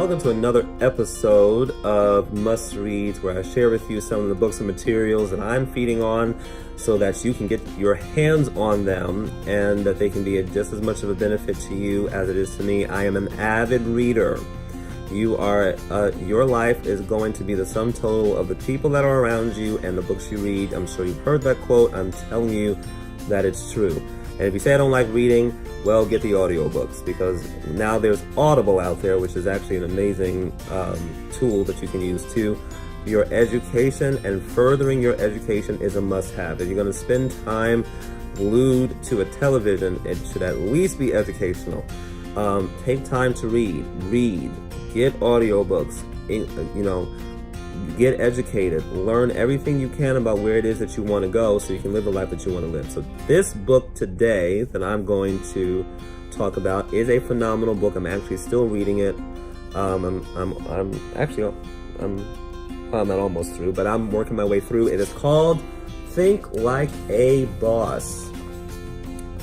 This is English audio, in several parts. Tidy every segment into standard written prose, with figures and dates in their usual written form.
welcome to another episode of Must Reads, where I share with you some of the books and materials that I'm feeding on so that you can get your hands on them and that they can be just as much of a benefit to you as it is to me. I am an avid reader. Your life is going to be the sum total of the people that are around you and the books you read. I'm sure you've heard that quote. I'm telling you that it's true. And if you say I don't like reading, well, get the audiobooks, because now there's Audible out there, which is actually an amazing tool that you can use too. Your education and furthering your education is a must-have. If you're going to spend time glued to a television, it should at least be educational. Take time to read, get audiobooks, get educated, learn everything you can about where it is that you want to go so you can live the life that you want to live. So this book today that I'm going to talk about is a phenomenal book. I'm actually still reading it. I'm not almost through, but I'm working my way through. It is called Like A Bawse.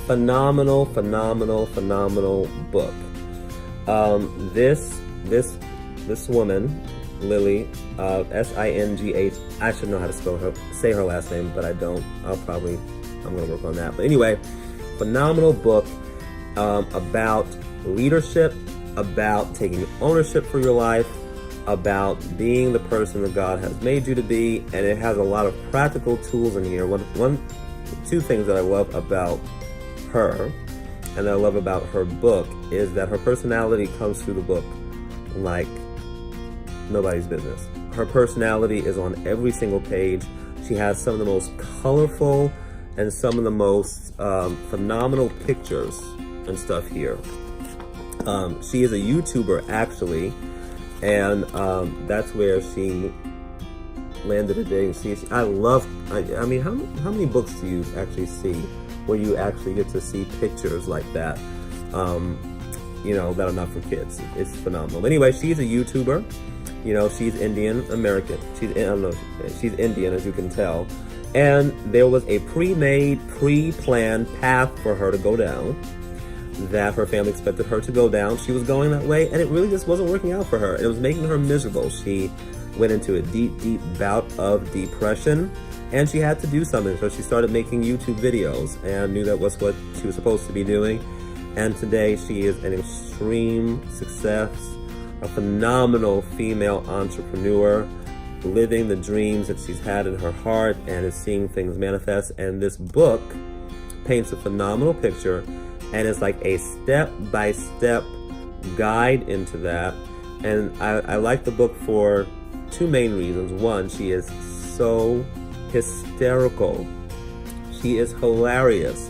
Phenomenal book. This woman, Lilly, Singh. I should know how to say her last name, but I don't. I'm going to work on that. But anyway, phenomenal book about leadership, about taking ownership for your life, about being the person that God has made you to be, and it has a lot of practical tools in here. Two things that I love about her, and that I love about her book, is that her personality comes through the book like nobody's business. Her personality is on every single page. She has some of the most colorful and some of the most phenomenal pictures and stuff here. She is a YouTuber, actually, and that's where she landed a day. I mean, how many books do you actually see where you actually get to see pictures like that, that are not for kids? It's phenomenal. Anyway, she's a YouTuber. She's Indian American. She's Indian, as you can tell. And there was a pre-planned path for her to go down that her family expected her to go down. She was going that way, and it really just wasn't working out for her. It was making her miserable. She went into a deep bout of depression, and she had to do something. So she started making YouTube videos and knew that was what she was supposed to be doing. And today she is an extreme success, a phenomenal female entrepreneur, living the dreams that she's had in her heart and is seeing things manifest. And this book paints a phenomenal picture, and it's like a step-by-step guide into that. And I like the book for two main reasons. One, she is so hysterical. She is hilarious.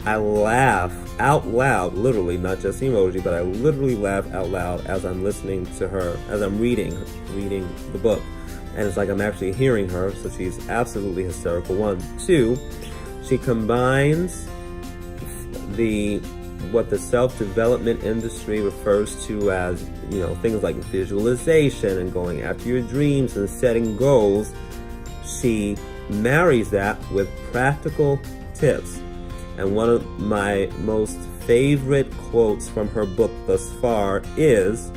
I laugh out loud, literally, not just emoji, but I literally laugh out loud as I'm listening to her, as I'm reading the book. And it's like I'm actually hearing her, so she's absolutely hysterical. One. Two, she combines what the self-development industry refers to as, things like visualization and going after your dreams and setting goals. She marries that with practical tips. And one of my most favorite quotes from her book thus far is,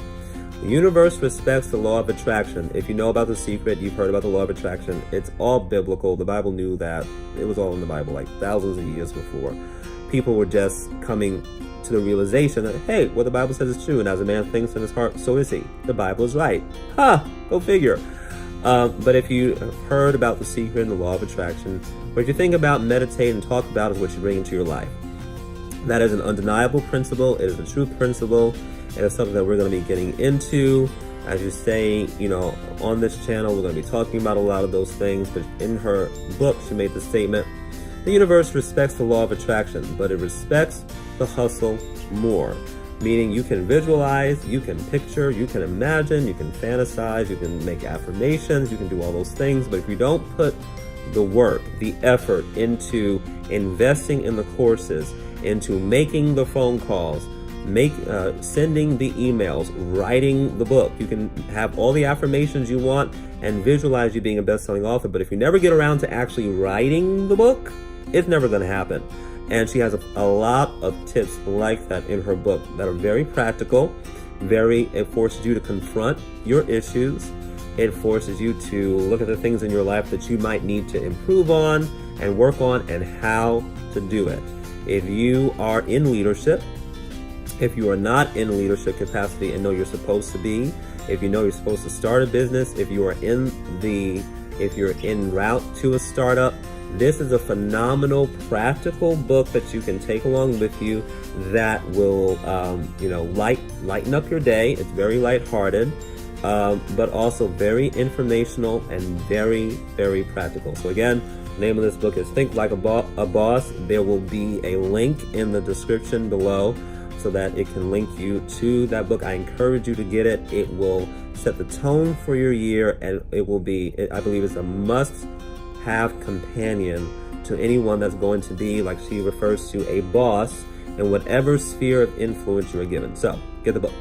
"The universe respects the law of attraction." If you know about The Secret, you've heard about the law of attraction. It's all biblical. The Bible knew that. It was all in the Bible like thousands of years before. People were just coming to the realization that, hey, what the Bible says is true, and as a man thinks in his heart, so is he. The Bible is right. Go figure. But if you have heard about The Secret and the law of attraction, what you think about, meditate, and talk about is what you bring into your life. That is an undeniable principle. It is a true principle. It is something that we're going to be getting into. As you say, on this channel, we're going to be talking about a lot of those things. But in her book, she made the statement, "The universe respects the law of attraction, but it respects the hustle more." Meaning you can visualize, you can picture, you can imagine, you can fantasize, you can make affirmations, you can do all those things. But if you don't put the work, the effort into investing in the courses, into making the phone calls, sending the emails, writing the book, you can have all the affirmations you want and visualize you being a best-selling author. But if you never get around to actually writing the book, it's never going to happen. And she has a lot of tips like that in her book that are very practical. It forces you to confront your issues. It forces you to look at the things in your life that you might need to improve on and work on, and how to do it. If you are in leadership, if you are not in leadership capacity and know you're supposed to be, if you know you're supposed to start a business, if you're en route to a startup, this is a phenomenal practical book that you can take along with you that will lighten up your day. It's very lighthearted, but also very informational and very, very practical. So again, the name of this book is Think Like a Boss. There will be a link in the description below so that it can link you to that book. I encourage you to get it. It will set the tone for your year, and I believe it's a must-have companion to anyone that's going to be, like she refers to, a boss in whatever sphere of influence you're given. So, get the book.